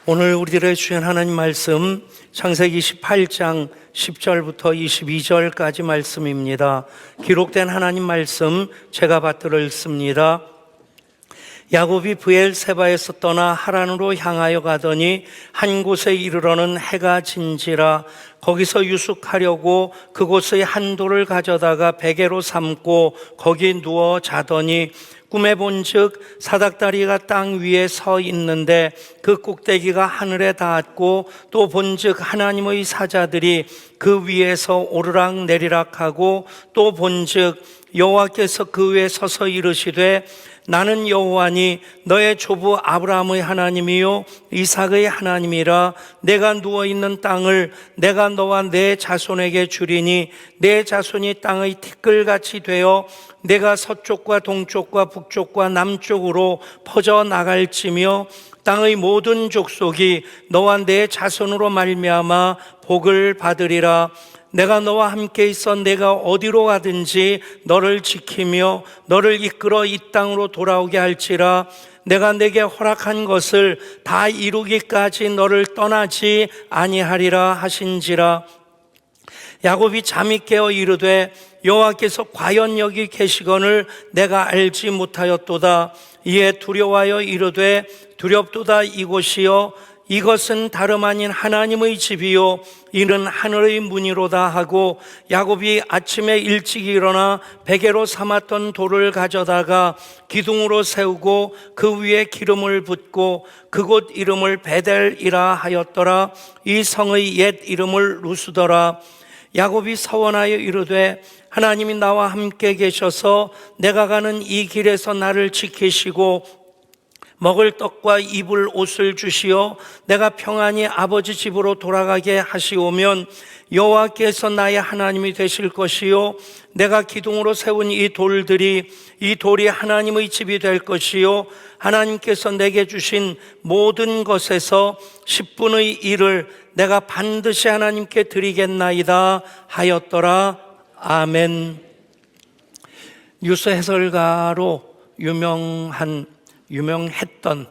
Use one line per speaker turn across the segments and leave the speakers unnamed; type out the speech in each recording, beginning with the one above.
오늘 우리들의 주신 하나님 말씀 창세기 18장 10절부터 22절까지 말씀입니다. 기록된 하나님 말씀 제가 받들어 읽습니다. 야곱이 브엘세바에서 떠나 하란으로 향하여 가더니 한 곳에 이르러는 해가 진지라. 거기서 유숙하려고 그곳의 한 돌을 가져다가 베개로 삼고 거기 누워 자더니 꿈에 본즉 사닥다리가 땅 위에 서 있는데 그 꼭대기가 하늘에 닿았고 또 본즉 하나님의 사자들이 그 위에서 오르락 내리락하고 또 본즉 여호와께서 그 위에 서서 이르시되 나는 여호와니 너의 조부 아브라함의 하나님이요 이삭의 하나님이라. 내가 누워있는 땅을 내가 너와 내 자손에게 주리니 내 자손이 땅의 티끌같이 되어 내가 서쪽과 동쪽과 북쪽과 남쪽으로 퍼져 나갈지며 땅의 모든 족속이 너와 내 자손으로 말미암아 복을 받으리라. 내가 너와 함께 있어 내가 어디로 가든지 너를 지키며 너를 이끌어 이 땅으로 돌아오게 할지라. 내가 내게 허락한 것을 다 이루기까지 너를 떠나지 아니하리라 하신지라. 야곱이 잠이 깨어 이르되 여호와께서 과연 여기 계시거늘 내가 알지 못하였도다. 이에 두려워하여 이르되 두렵도다. 이곳이요 이것은 다름 아닌 하나님의 집이요 이는 하늘의 문이로다 하고 야곱이 아침에 일찍 일어나 베개로 삼았던 돌을 가져다가 기둥으로 세우고 그 위에 기름을 붓고 그곳 이름을 베델이라 하였더라. 이 성의 옛 이름을 루스더라. 야곱이 서원하여 이르되 하나님이 나와 함께 계셔서 내가 가는 이 길에서 나를 지키시고 먹을 떡과 입을 옷을 주시어 내가 평안히 아버지 집으로 돌아가게 하시오면 여호와께서 나의 하나님이 되실 것이요 내가 기둥으로 세운 이 돌이 하나님의 집이 될 것이요 하나님께서 내게 주신 모든 것에서 10분의 1을 내가 반드시 하나님께 드리겠나이다 하였더라. 아멘. 뉴스 해설가로 유명했던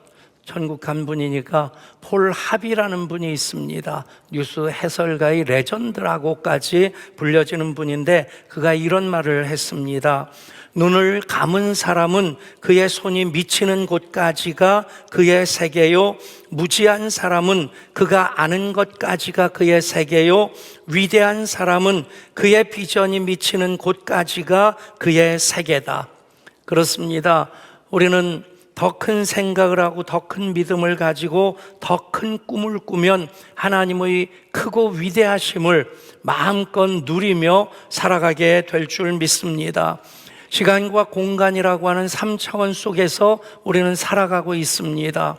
천국 간 분이니까 폴 합이라는 분이 있습니다. 뉴스 해설가의 레전드라고까지 불려지는 분인데 그가 이런 말을 했습니다. 눈을 감은 사람은 그의 손이 미치는 곳까지가 그의 세계요 무지한 사람은 그가 아는 것까지가 그의 세계요 위대한 사람은 그의 비전이 미치는 곳까지가 그의 세계다. 그렇습니다. 우리는 더 큰 생각을 하고 더 큰 믿음을 가지고 더 큰 꿈을 꾸면 하나님의 크고 위대하심을 마음껏 누리며 살아가게 될 줄 믿습니다. 시간과 공간이라고 하는 3차원 속에서 우리는 살아가고 있습니다.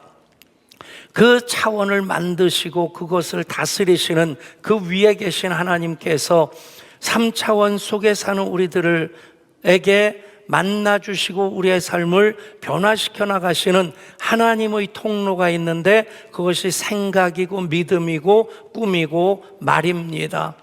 그 차원을 만드시고 그것을 다스리시는 그 위에 계신 하나님께서 3차원 속에 사는 우리들에게 만나주시고 우리의 삶을 변화시켜 나가시는 하나님의 통로가 있는데 그것이 생각이고 믿음이고 꿈이고 말입니다.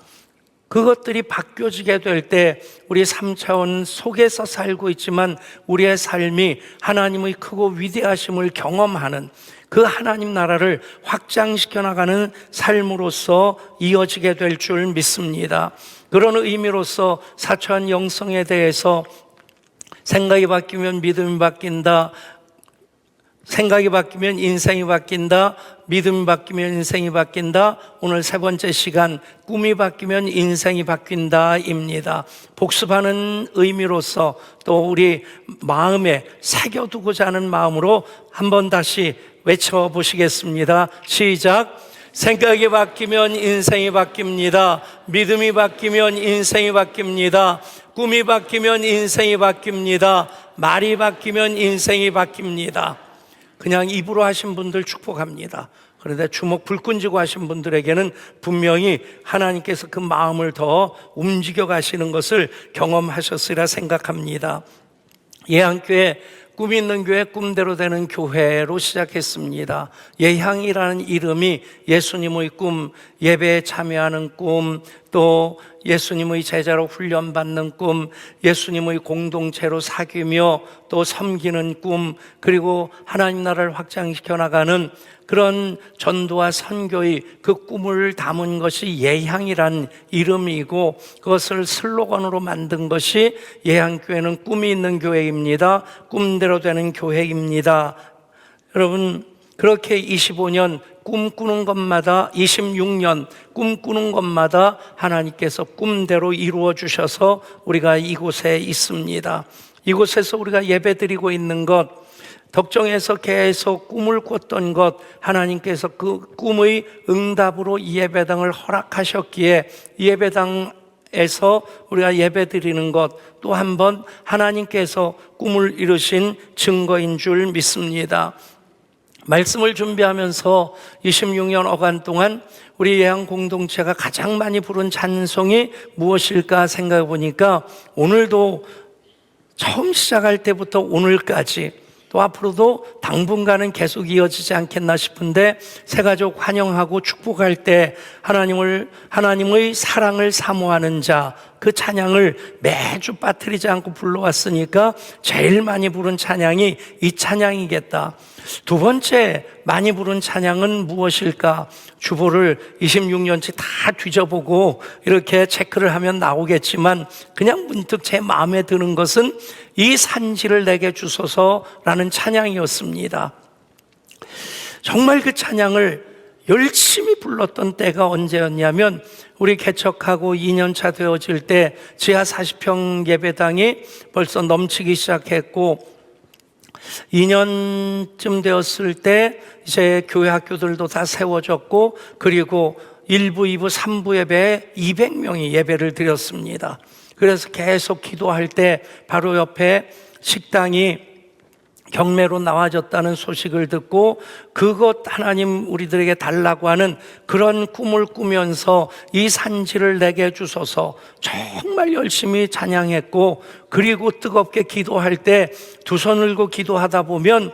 그것들이 바뀌어지게 될 때 우리 3차원 속에서 살고 있지만 우리의 삶이 하나님의 크고 위대하심을 경험하는 그 하나님 나라를 확장시켜 나가는 삶으로서 이어지게 될 줄 믿습니다. 그런 의미로서 4차원 영성에 대해서 생각이 바뀌면 믿음이 바뀐다. 생각이 바뀌면 인생이 바뀐다. 믿음이 바뀌면 인생이 바뀐다. 오늘 세 번째 시간 꿈이 바뀌면 인생이 바뀐다입니다. 복습하는 의미로서 또 우리 마음에 새겨두고자 하는 마음으로 한번 다시 외쳐보시겠습니다. 시작. 생각이 바뀌면 인생이 바뀝니다. 믿음이 바뀌면 인생이 바뀝니다. 꿈이 바뀌면 인생이 바뀝니다. 말이 바뀌면 인생이 바뀝니다. 그냥 입으로 하신 분들 축복합니다. 그런데 주먹 불끈 쥐고 하신 분들에게는 분명히 하나님께서 그 마음을 더 움직여 가시는 것을 경험하셨으리라 생각합니다. 예한교회 꿈 있는 교회, 꿈대로 되는 교회로 시작했습니다. 예향이라는 이름이 예수님의 꿈, 예배에 참여하는 꿈, 또 예수님의 제자로 훈련받는 꿈, 예수님의 공동체로 사귀며 또 섬기는 꿈, 그리고 하나님 나라를 확장시켜 나가는 그런 전도와 선교의 그 꿈을 담은 것이 예향이란 이름이고, 그것을 슬로건으로 만든 것이 예향교회는 꿈이 있는 교회입니다. 꿈대로 되는 교회입니다. 여러분, 그렇게 25년 꿈꾸는 것마다, 26년 꿈꾸는 것마다 하나님께서 꿈대로 이루어 주셔서 우리가 이곳에 있습니다. 이곳에서 우리가 예배드리고 있는 것, 덕정에서 계속 꿈을 꿨던 것, 하나님께서 그 꿈의 응답으로 이 예배당을 허락하셨기에 이 예배당에서 우리가 예배드리는 것, 또 한 번 하나님께서 꿈을 이루신 증거인 줄 믿습니다. 말씀을 준비하면서 26년 어간 동안 우리 예향 공동체가 가장 많이 부른 찬송이 무엇일까 생각해 보니까, 오늘도 처음 시작할 때부터 오늘까지 또 앞으로도 당분간은 계속 이어지지 않겠나 싶은데, 새가족 환영하고 축복할 때 하나님의 사랑을 사모하는 자, 그 찬양을 매주 빠뜨리지 않고 불러왔으니까 제일 많이 부른 찬양이 이 찬양이겠다. 두 번째 많이 부른 찬양은 무엇일까? 주보를 26년치 다 뒤져보고 이렇게 체크를 하면 나오겠지만, 그냥 문득 제 마음에 드는 것은 이 산지를 내게 주소서라는 찬양이었습니다. 정말 그 찬양을 열심히 불렀던 때가 언제였냐면, 우리 개척하고 2년차 되어질 때 지하 40평 예배당이 벌써 넘치기 시작했고, 2년쯤 되었을 때 이제 교회 학교들도 다 세워졌고, 그리고 1부, 2부, 3부 예배에 200명이 예배를 드렸습니다. 그래서 계속 기도할 때 바로 옆에 식당이 경매로 나와졌다는 소식을 듣고, 그것 하나님 우리들에게 달라고 하는 그런 꿈을 꾸면서 이 산지를 내게 주소서 정말 열심히 찬양했고, 그리고 뜨겁게 기도할 때 두 손을 들고 기도하다 보면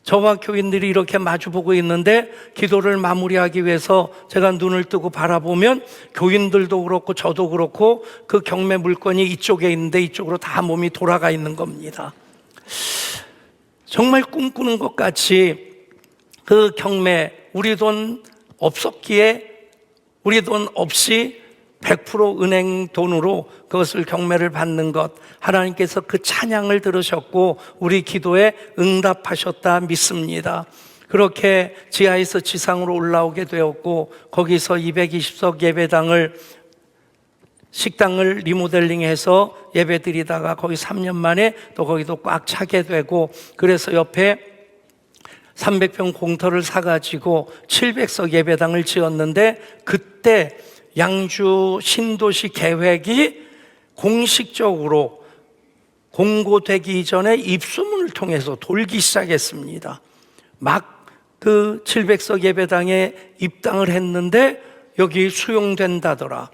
저와 교인들이 이렇게 마주보고 있는데, 기도를 마무리하기 위해서 제가 눈을 뜨고 바라보면 교인들도 그렇고 저도 그렇고 그 경매 물건이 이쪽에 있는데 이쪽으로 다 몸이 돌아가 있는 겁니다. 정말 꿈꾸는 것 같이 그 경매, 우리 돈 없었기에 우리 돈 없이 100% 은행 돈으로 그것을 경매를 받는 것, 하나님께서 그 찬양을 들으셨고 우리 기도에 응답하셨다 믿습니다. 그렇게 지하에서 지상으로 올라오게 되었고, 거기서 220석 예배당을, 식당을 리모델링해서 예배드리다가 거기 3년 만에 또 거기도 꽉 차게 되고, 그래서 옆에 300평 공터를 사가지고 700석 예배당을 지었는데, 그때 양주 신도시 계획이 공식적으로 공고되기 이전에 입소문을 통해서 돌기 시작했습니다. 막 그 700석 예배당에 입당을 했는데 여기 수용된다더라.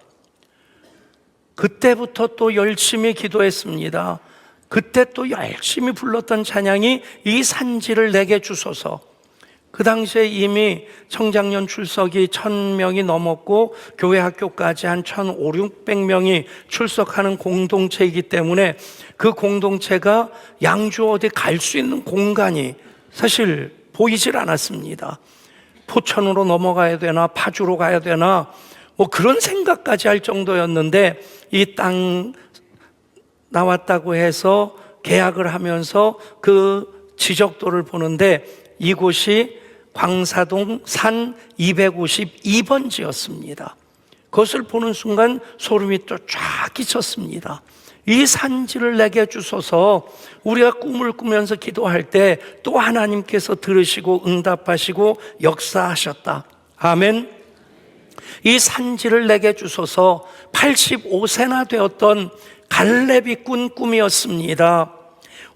그때부터 또 열심히 기도했습니다. 그때 또 열심히 불렀던 찬양이 이 산지를 내게 주소서. 그 당시에 이미 청장년 출석이 1000명이 넘었고 교회 학교까지 한 1500, 600명이 출석하는 공동체이기 때문에 그 공동체가 양주 어디 갈 수 있는 공간이 사실 보이질 않았습니다. 포천으로 넘어가야 되나 파주로 가야 되나 뭐 그런 생각까지 할 정도였는데, 이 땅 나왔다고 해서 계약을 하면서 그 지적도를 보는데 이곳이 광사동 산 252번지였습니다. 그것을 보는 순간 소름이 또 쫙 끼쳤습니다. 이 산지를 내게 주소서. 우리가 꿈을 꾸면서 기도할 때 또 하나님께서 들으시고 응답하시고 역사하셨다. 아멘. 이 산지를 내게 주소서. 85세나 되었던 갈렙이 꾼 꿈이었습니다.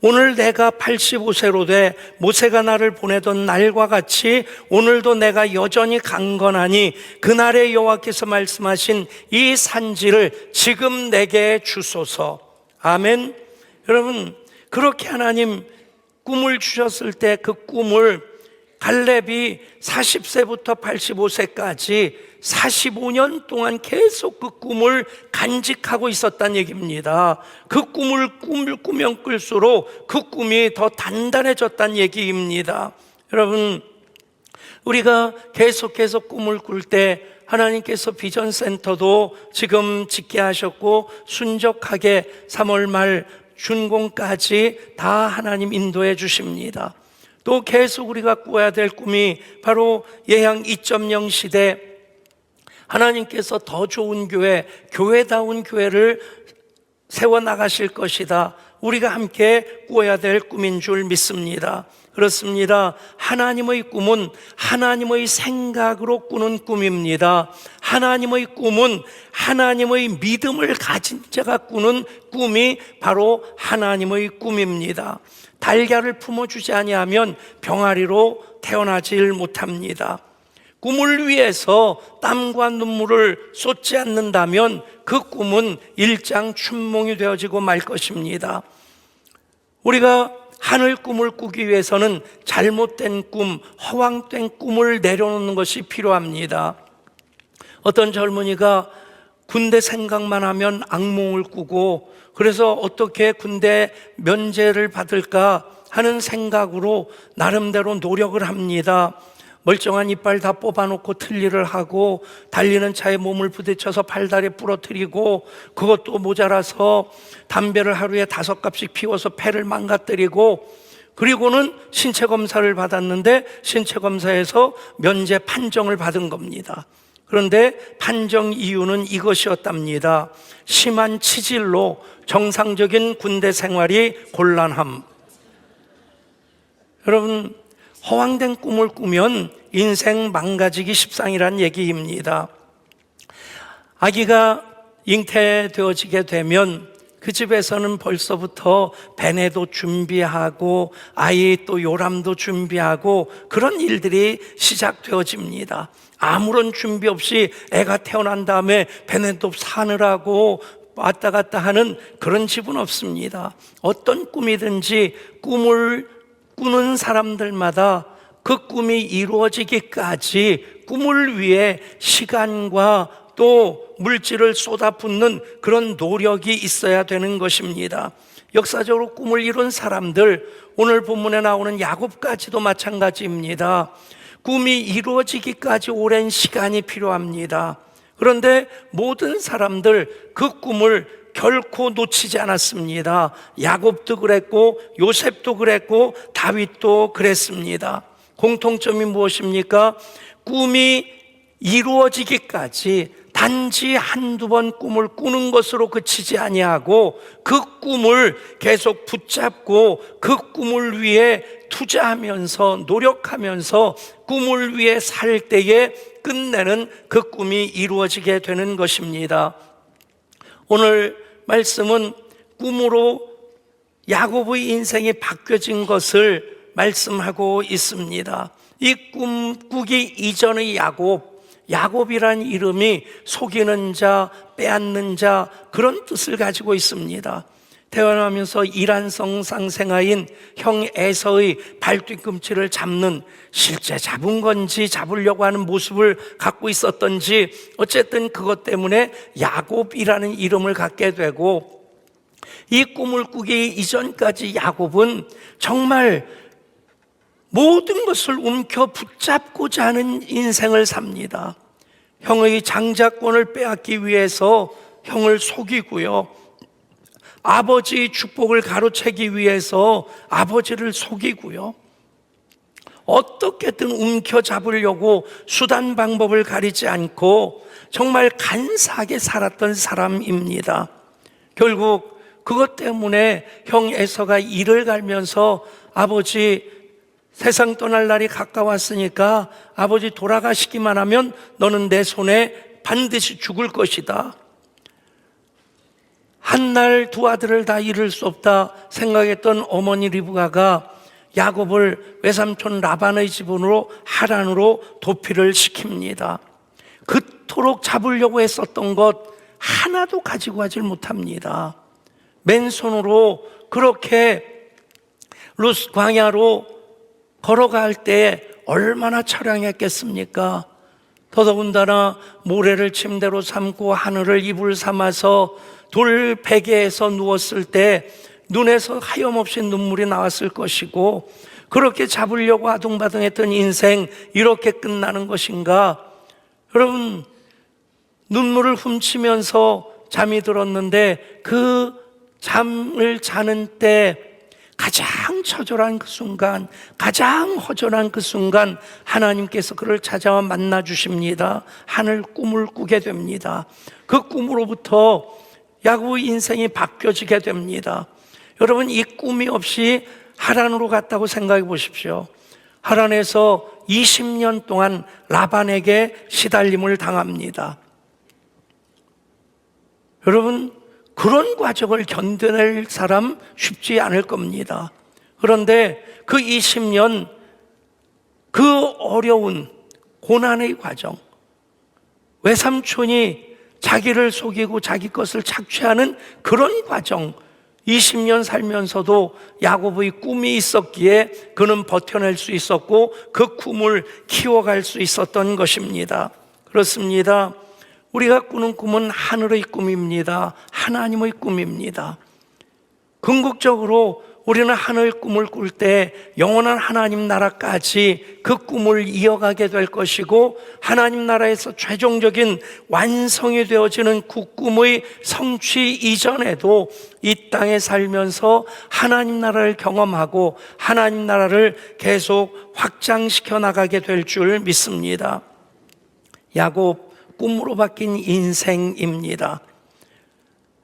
오늘 내가 85세로 돼 모세가 나를 보내던 날과 같이 오늘도 내가 여전히 강건하니 그날의 여호와께서 말씀하신 이 산지를 지금 내게 주소서. 아멘. 여러분, 그렇게 하나님 꿈을 주셨을 때 그 꿈을 갈렙이 40세부터 85세까지 45년 동안 계속 그 꿈을 간직하고 있었다는 얘기입니다. 그 꿈을 꾸면 꿀수록 그 꿈이 더 단단해졌다는 얘기입니다. 여러분, 우리가 계속해서 꿈을 꿀 때 하나님께서 비전센터도 지금 짓게 하셨고 순적하게 3월 말 준공까지 다 하나님 인도해 주십니다. 또 계속 우리가 꾸어야 될 꿈이 바로 예향 2.0 시대, 하나님께서 더 좋은 교회, 교회다운 교회를 세워나가실 것이다. 우리가 함께 꾸어야 될 꿈인 줄 믿습니다. 그렇습니다. 하나님의 꿈은 하나님의 생각으로 꾸는 꿈입니다. 하나님의 꿈은 하나님의 믿음을 가진 자가 꾸는 꿈이 바로 하나님의 꿈입니다. 달걀을 품어주지 아니하면 병아리로 태어나질 못합니다. 꿈을 위해서 땀과 눈물을 쏟지 않는다면 그 꿈은 일장춘몽이 되어지고 말 것입니다. 우리가 하늘 꿈을 꾸기 위해서는 잘못된 꿈, 허황된 꿈을 내려놓는 것이 필요합니다. 어떤 젊은이가 군대 생각만 하면 악몽을 꾸고, 그래서 어떻게 군대 면제를 받을까 하는 생각으로 나름대로 노력을 합니다. 멀쩡한 이빨 다 뽑아놓고 틀니를 하고 달리는 차에 몸을 부딪혀서 팔다리 부러뜨리고, 그것도 모자라서 담배를 하루에 5갑씩 피워서 폐를 망가뜨리고, 그리고는 신체 검사를 받았는데 신체 검사에서 면제 판정을 받은 겁니다. 그런데 판정 이유는 이것이었답니다. 심한 치질로 정상적인 군대 생활이 곤란함. 여러분, 허황된 꿈을 꾸면 인생 망가지기 십상이란 얘기입니다. 아기가 잉태되어지게 되면 그 집에서는 벌써부터 배내도 준비하고 아이 또 요람도 준비하고 그런 일들이 시작되어집니다. 아무런 준비 없이 애가 태어난 다음에 배내도 사느라고 왔다 갔다 하는 그런 집은 없습니다. 어떤 꿈이든지 꿈을 꾸는 사람들마다 그 꿈이 이루어지기까지 꿈을 위해 시간과 또 물질을 쏟아붓는 그런 노력이 있어야 되는 것입니다. 역사적으로 꿈을 이룬 사람들, 오늘 본문에 나오는 야곱까지도 마찬가지입니다. 꿈이 이루어지기까지 오랜 시간이 필요합니다. 그런데 모든 사람들 그 꿈을 결코 놓치지 않았습니다. 야곱도 그랬고 요셉도 그랬고 다윗도 그랬습니다. 공통점이 무엇입니까? 꿈이 이루어지기까지 단지 한두 번 꿈을 꾸는 것으로 그치지 아니하고 그 꿈을 계속 붙잡고 그 꿈을 위해 투자하면서 노력하면서 꿈을 위해 살 때에 끝내는 그 꿈이 이루어지게 되는 것입니다. 오늘 말씀은 꿈으로 야곱의 인생이 바뀌어진 것을 말씀하고 있습니다. 이 꿈 꾸기 이전의 야곱이란 이름이 속이는 자, 빼앗는 자, 그런 뜻을 가지고 있습니다. 태어나면서 이란성상생아인 형 에서의 발뒤꿈치를 잡는, 실제 잡은 건지 잡으려고 하는 모습을 갖고 있었던지 어쨌든 그것 때문에 야곱이라는 이름을 갖게 되고, 이 꿈을 꾸기 이전까지 야곱은 정말 모든 것을 움켜 붙잡고자 하는 인생을 삽니다. 형의 장자권을 빼앗기 위해서 형을 속이고요, 아버지의 축복을 가로채기 위해서 아버지를 속이고요, 어떻게든 움켜잡으려고 수단 방법을 가리지 않고 정말 간사하게 살았던 사람입니다. 결국 그것 때문에 형 에서가 이를 갈면서 아버지 세상 떠날 날이 가까웠으니까 아버지 돌아가시기만 하면 너는 내 손에 반드시 죽을 것이다. 한 날 두 아들을 다 잃을 수 없다 생각했던 어머니 리브가가 야곱을 외삼촌 라반의 집으로 하란으로 도피를 시킵니다. 그토록 잡으려고 했었던 것 하나도 가지고 가질 못합니다. 맨손으로 그렇게 루스 광야로 걸어갈 때 얼마나 처량했겠습니까? 더더군다나 모래를 침대로 삼고 하늘을 이불 삼아서 돌 베개에서 누웠을 때 눈에서 하염없이 눈물이 나왔을 것이고, 그렇게 잡으려고 아둥바둥했던 인생 이렇게 끝나는 것인가? 여러분, 눈물을 훔치면서 잠이 들었는데 그 잠을 자는 때 가장 처절한 그 순간, 가장 허전한 그 순간 하나님께서 그를 찾아와 만나 주십니다. 하늘 꿈을 꾸게 됩니다. 그 꿈으로부터 야곱 인생이 바뀌어지게 됩니다. 여러분, 이 꿈이 없이 하란으로 갔다고 생각해 보십시오. 하란에서 20년 동안 라반에게 시달림을 당합니다. 여러분, 그런 과정을 견뎌낼 사람 쉽지 않을 겁니다. 그런데 그 20년, 그 어려운 고난의 과정, 외삼촌이 자기를 속이고 자기 것을 착취하는 그런 과정, 20년 살면서도 야곱의 꿈이 있었기에 그는 버텨낼 수 있었고 그 꿈을 키워갈 수 있었던 것입니다. 그렇습니다. 우리가 꾸는 꿈은 하늘의 꿈입니다. 하나님의 꿈입니다. 궁극적으로 우리는 하늘 꿈을 꿀 때 영원한 하나님 나라까지 그 꿈을 이어가게 될 것이고, 하나님 나라에서 최종적인 완성이 되어지는 그 꿈의 성취 이전에도 이 땅에 살면서 하나님 나라를 경험하고 하나님 나라를 계속 확장시켜 나가게 될 줄 믿습니다. 야곱, 꿈으로 바뀐 인생입니다.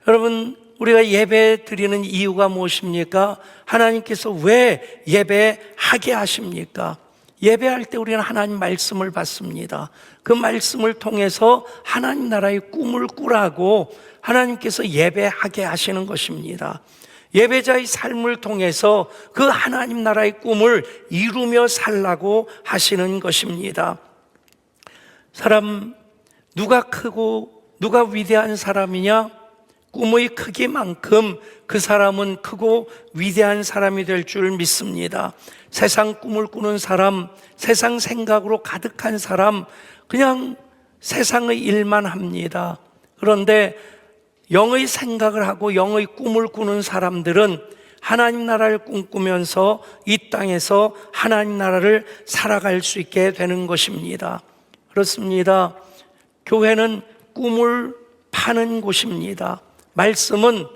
여러분, 우리가 예배 드리는 이유가 무엇입니까? 하나님께서 왜 예배하게 하십니까? 예배할 때 우리는 하나님 말씀을 받습니다. 그 말씀을 통해서 하나님 나라의 꿈을 꾸라고 하나님께서 예배하게 하시는 것입니다. 예배자의 삶을 통해서 그 하나님 나라의 꿈을 이루며 살라고 하시는 것입니다. 누가 크고 누가 위대한 사람이냐? 꿈의 크기만큼 그 사람은 크고 위대한 사람이 될 줄 믿습니다. 세상 꿈을 꾸는 사람, 세상 생각으로 가득한 사람, 그냥 세상의 일만 합니다. 그런데 영의 생각을 하고 영의 꿈을 꾸는 사람들은 하나님 나라를 꿈꾸면서 이 땅에서 하나님 나라를 살아갈 수 있게 되는 것입니다. 그렇습니다. 교회는 꿈을 파는 곳입니다. 말씀은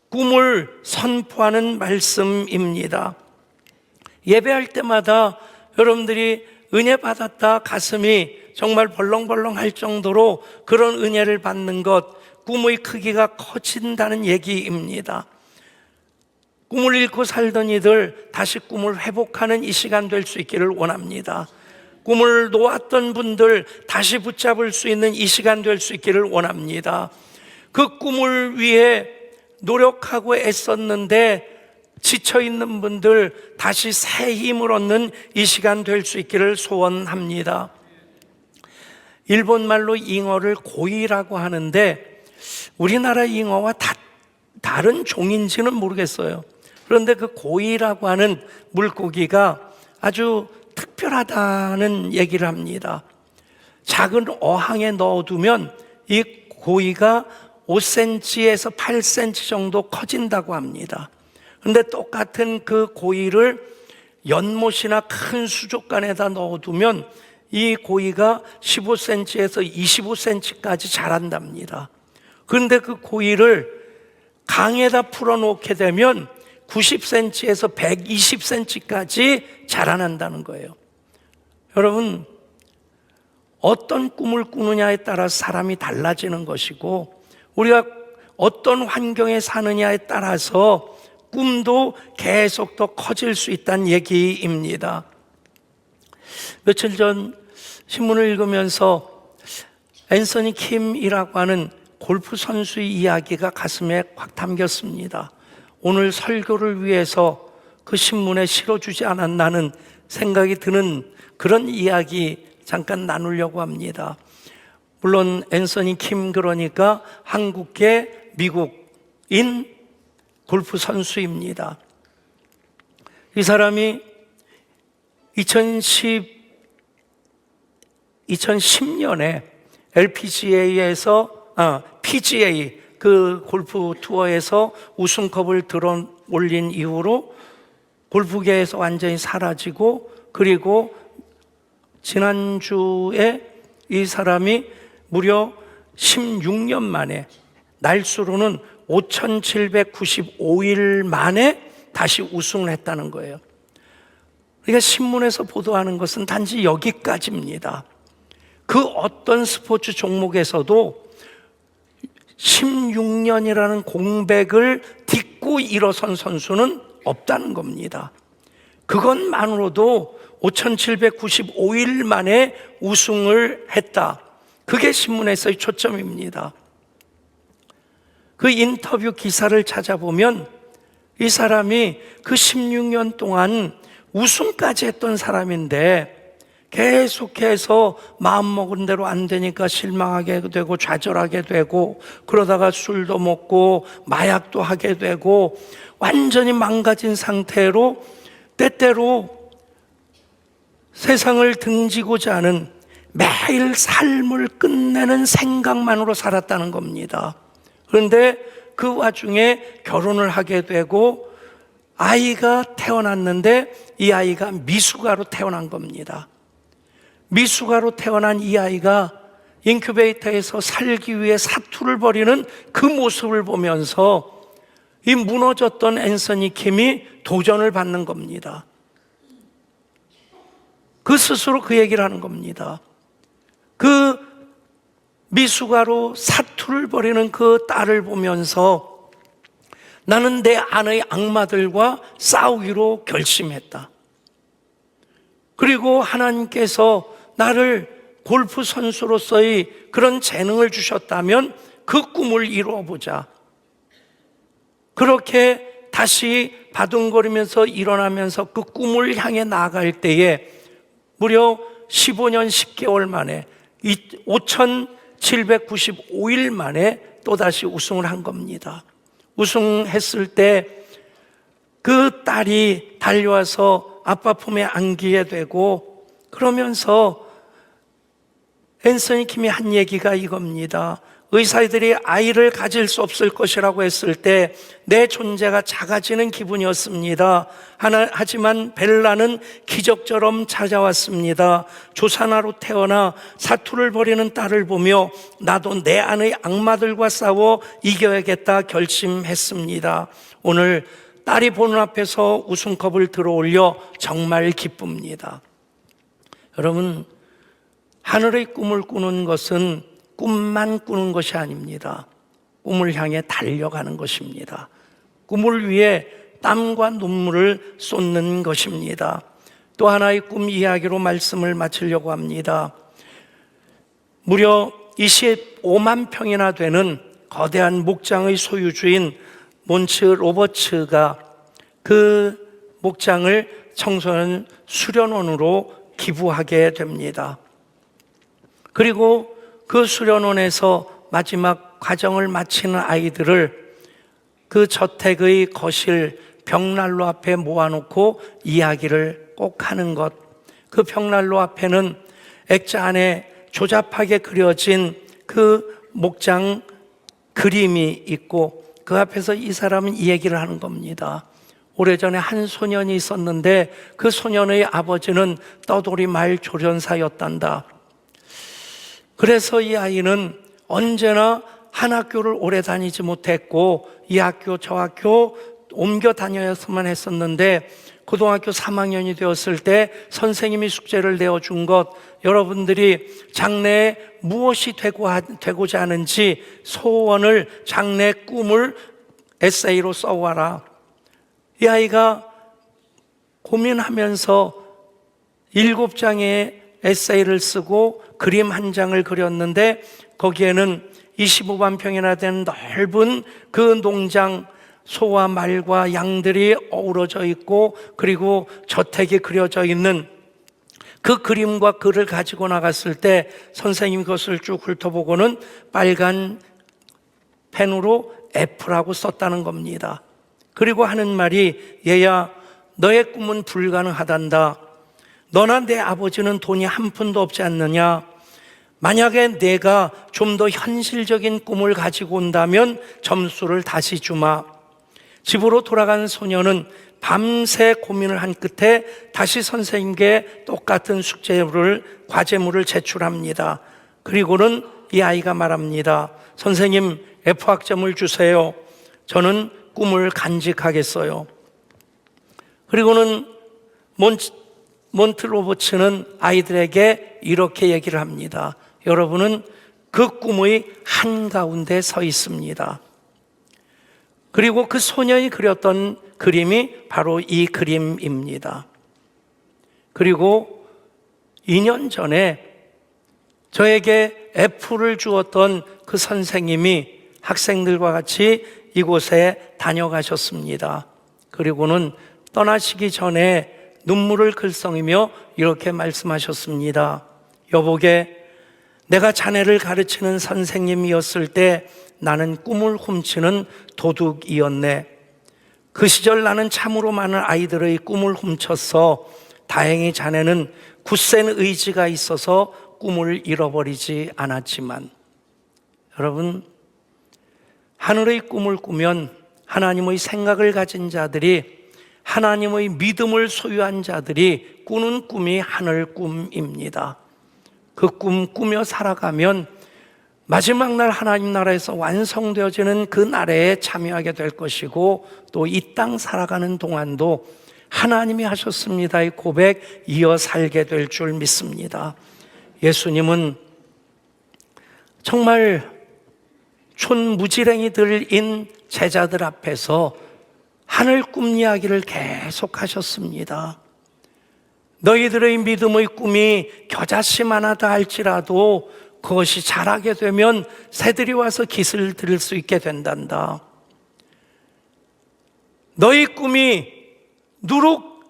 꿈을 선포하는 말씀입니다. 예배할 때마다 여러분들이 은혜 받았다 가슴이 정말 벌렁벌렁 할 정도로 그런 은혜를 받는 것, 꿈의 크기가 커진다는 얘기입니다. 꿈을 잃고 살던 이들 다시 꿈을 회복하는 이 시간 될 수 있기를 원합니다. 꿈을 놓았던 분들 다시 붙잡을 수 있는 이 시간 될 수 있기를 원합니다. 그 꿈을 위해 노력하고 애썼는데 지쳐있는 분들 다시 새 힘을 얻는 이 시간 될 수 있기를 소원합니다. 일본말로 잉어를 고이라고 하는데 우리나라 잉어와 다른 종인지는 모르겠어요. 그런데 그 고이라고 하는 물고기가 아주 특별하다는 얘기를 합니다. 작은 어항에 넣어두면 이 고이가 5cm에서 8cm 정도 커진다고 합니다. 그런데 똑같은 그 고이를 연못이나 큰 수족관에다 넣어두면 이 고이가 15cm에서 25cm까지 자란답니다. 그런데 그 고이를 강에다 풀어놓게 되면 90cm에서 120cm까지 자라난다는 거예요. 여러분, 어떤 꿈을 꾸느냐에 따라 사람이 달라지는 것이고 우리가 어떤 환경에 사느냐에 따라서 꿈도 계속 더 커질 수 있다는 얘기입니다. 며칠 전 신문을 읽으면서 앤서니 킴이라고 하는 골프 선수의 이야기가 가슴에 확 담겼습니다. 오늘 설교를 위해서 그 신문에 실어주지 않았나는 생각이 드는 그런 이야기 잠깐 나누려고 합니다. 물론 앤서니 킴, 그러니까 한국계 미국인 골프 선수입니다. 이 사람이 2010년에 PGA 그 골프 투어에서 우승컵을 들어 올린 이후로 골프계에서 완전히 사라지고, 그리고 지난주에 이 사람이 무려 16년 만에, 날수로는 5,795일 만에 다시 우승을 했다는 거예요. 그러니까 신문에서 보도하는 것은 단지 여기까지입니다. 그 어떤 스포츠 종목에서도 16년이라는 공백을 딛고 일어선 선수는 없다는 겁니다. 그것만으로도 5,795일 만에 우승을 했다. 그게 신문에서의 초점입니다. 그 인터뷰 기사를 찾아보면 이 사람이 그 16년 동안 우승까지 했던 사람인데 계속해서 마음먹은 대로 안 되니까 실망하게 되고 좌절하게 되고, 그러다가 술도 먹고 마약도 하게 되고 완전히 망가진 상태로 때때로 세상을 등지고자 하는 매일 삶을 끝내는 생각만으로 살았다는 겁니다. 그런데 그 와중에 결혼을 하게 되고 아이가 태어났는데 이 아이가 미숙아로 태어난 겁니다. 미숙아로 태어난 이 아이가 인큐베이터에서 살기 위해 사투를 벌이는 그 모습을 보면서 이 무너졌던 앤서니 킴이 도전을 받는 겁니다. 그 스스로 그 얘기를 하는 겁니다. 그 미숙아로 사투를 벌이는 그 딸을 보면서 나는 내 안의 악마들과 싸우기로 결심했다. 그리고 하나님께서 나를 골프 선수로서의 그런 재능을 주셨다면 그 꿈을 이루어보자. 그렇게 다시 바둥거리면서 일어나면서 그 꿈을 향해 나아갈 때에 무려 15년 10개월 만에 5,795일 만에 또다시 우승을 한 겁니다. 우승했을 때 그 딸이 달려와서 아빠 품에 안기게 되고, 그러면서 앤서니 킴이 한 얘기가 이겁니다. 의사들이 아이를 가질 수 없을 것이라고 했을 때 내 존재가 작아지는 기분이었습니다. 하지만 벨라는 기적처럼 찾아왔습니다. 조산아로 태어나 사투를 벌이는 딸을 보며 나도 내 안의 악마들과 싸워 이겨야겠다 결심했습니다. 오늘 딸이 보는 앞에서 우승컵을 들어올려 정말 기쁩니다. 여러분, 하늘의 꿈을 꾸는 것은 꿈만 꾸는 것이 아닙니다. 꿈을 향해 달려가는 것입니다. 꿈을 위해 땀과 눈물을 쏟는 것입니다. 또 하나의 꿈 이야기로 말씀을 마치려고 합니다. 무려 25만 평이나 되는 거대한 목장의 소유주인 몬츠 로버츠가 그 목장을 청소년 수련원으로 기부하게 됩니다. 그리고 그 수련원에서 마지막 과정을 마치는 아이들을 그 저택의 거실 벽난로 앞에 모아놓고 이야기를 꼭 하는 것. 그 벽난로 앞에는 액자 안에 조잡하게 그려진 그 목장 그림이 있고, 그 앞에서 이 사람은 이 얘기를 하는 겁니다. 오래전에 한 소년이 있었는데 그 소년의 아버지는 떠돌이 마을 조련사였단다. 그래서 이 아이는 언제나 한 학교를 오래 다니지 못했고 이 학교 저 학교 옮겨 다녀야만 했었는데, 고등학교 3학년이 되었을 때 선생님이 숙제를 내어준 것, 여러분들이 장래에 무엇이 되고자 하는지 소원을, 장래 꿈을 에세이로 써와라. 이 아이가 고민하면서 7장의 에세이를 쓰고 그림 한 장을 그렸는데, 거기에는 25만 평이나 되는 넓은 그 농장, 소와 말과 양들이 어우러져 있고, 그리고 저택이 그려져 있는 그 그림과 글을 가지고 나갔을 때 선생님이 그것을 쭉 훑어보고는 빨간 펜으로 F라고 썼다는 겁니다. 그리고 하는 말이, 얘야, 너의 꿈은 불가능하단다. 너나 내 아버지는 돈이 한 푼도 없지 않느냐? 만약에 내가 좀 더 현실적인 꿈을 가지고 온다면 점수를 다시 주마. 집으로 돌아간 소녀는 밤새 고민을 한 끝에 다시 선생님께 똑같은 과제물을 제출합니다. 그리고는 이 아이가 말합니다. 선생님, F학점을 주세요. 저는 꿈을 간직하겠어요. 그리고는 몬트로보츠는 아이들에게 이렇게 얘기를 합니다. 여러분은 그 꿈의 한가운데 서 있습니다. 그리고 그 소년이 그렸던 그림이 바로 이 그림입니다. 그리고 2년 전에 저에게 F를 주었던 그 선생님이 학생들과 같이 이곳에 다녀가셨습니다. 그리고는 떠나시기 전에 눈물을 글썽이며 이렇게 말씀하셨습니다. 여보게, 내가 자네를 가르치는 선생님이었을 때 나는 꿈을 훔치는 도둑이었네. 그 시절 나는 참으로 많은 아이들의 꿈을 훔쳤어. 다행히 자네는 굳센 의지가 있어서 꿈을 잃어버리지 않았지만, 여러분, 하늘의 꿈을 꾸면 하나님의 생각을 가진 자들이, 하나님의 믿음을 소유한 자들이 꾸는 꿈이 하늘 꿈입니다. 그 꿈 꾸며 살아가면 마지막 날 하나님 나라에서 완성되어지는 그 날에 참여하게 될 것이고, 또 이 땅 살아가는 동안도 하나님이 하셨습니다의 고백 이어 살게 될 줄 믿습니다. 예수님은 정말 촌무지랭이들인 제자들 앞에서 하늘 꿈 이야기를 계속 하셨습니다. 너희들의 믿음의 꿈이 겨자씨만하다 할지라도 그것이 자라게 되면 새들이 와서 깃을 들을 수 있게 된단다. 너희 꿈이 누룩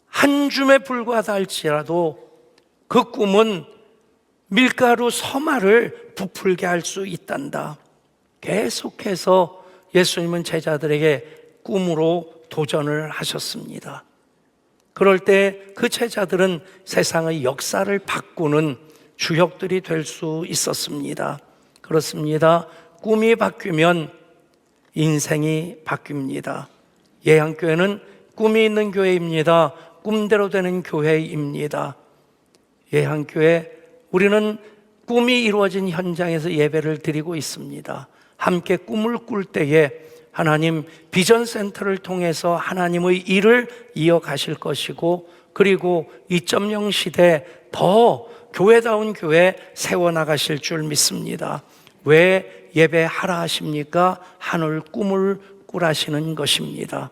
한 줌에 불과하다 할지라도 그 꿈은 밀가루 서말을 부풀게 할 수 있단다. 계속해서 예수님은 제자들에게 꿈으로 도전을 하셨습니다. 그럴 때 그 제자들은 세상의 역사를 바꾸는 주역들이 될 수 있었습니다. 그렇습니다. 꿈이 바뀌면 인생이 바뀝니다. 예향교회는 꿈이 있는 교회입니다. 꿈대로 되는 교회입니다. 예향교회, 우리는 꿈이 이루어진 현장에서 예배를 드리고 있습니다. 함께 꿈을 꿀 때에 하나님 비전센터를 통해서 하나님의 일을 이어가실 것이고, 그리고 2.0 시대 더 교회다운 교회 세워나가실 줄 믿습니다. 왜 예배하라 하십니까? 하늘 꿈을 꾸라시는 것입니다.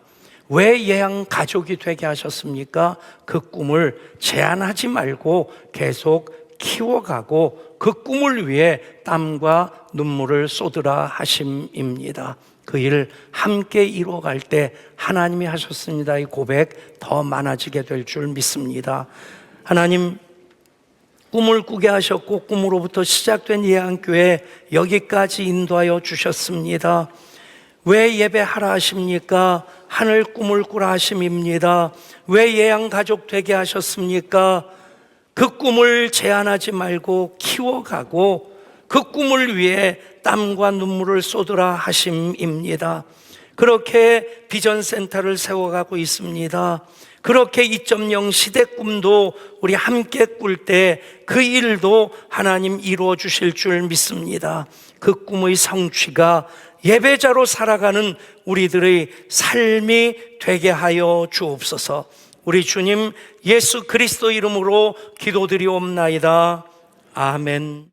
왜 예양 가족이 되게 하셨습니까? 그 꿈을 제한하지 말고 계속 키워가고 그 꿈을 위해 땀과 눈물을 쏟으라 하심입니다. 그 일을 함께 이루어갈 때 하나님이 하셨습니다. 이 고백 더 많아지게 될 줄 믿습니다. 하나님, 꿈을 꾸게 하셨고 꿈으로부터 시작된 예양교회 여기까지 인도하여 주셨습니다. 왜 예배하라 하십니까? 하늘 꿈을 꾸라 하심입니다. 왜 예양가족 되게 하셨습니까? 그 꿈을 제한하지 말고 키워가고 그 꿈을 위해 땀과 눈물을 쏟으라 하심입니다. 그렇게 비전센터를 세워가고 있습니다. 그렇게 2.0 시대 꿈도 우리 함께 꿀 때 그 일도 하나님 이루어 주실 줄 믿습니다. 그 꿈의 성취가 예배자로 살아가는 우리들의 삶이 되게 하여 주옵소서. 우리 주님 예수 그리스도 이름으로 기도드리옵나이다. 아멘.